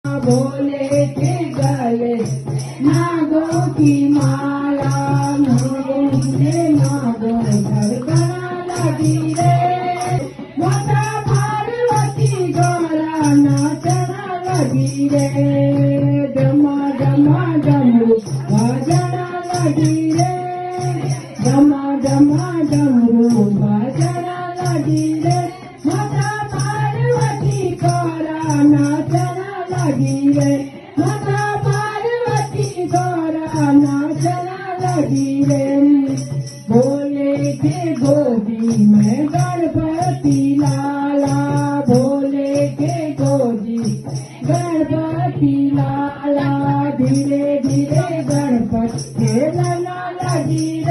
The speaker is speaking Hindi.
भोले के गले नागों की माला, नागों के नागों धड़कना लगी रे। माता पार्वती गौरा नाचना लगी रे। डमा डमा डमरू बजना लगी रे। डमा डमा डमरू बजना लगी रे। माता पार्वती गौरा नाचना लगी रे। माता पार्वती गौरा नाचना लगी रे। भोले के गोदी में गणपति लाला, भोले के गोदी गणपति लाला। धीरे धीरे गणपति खेलना लगी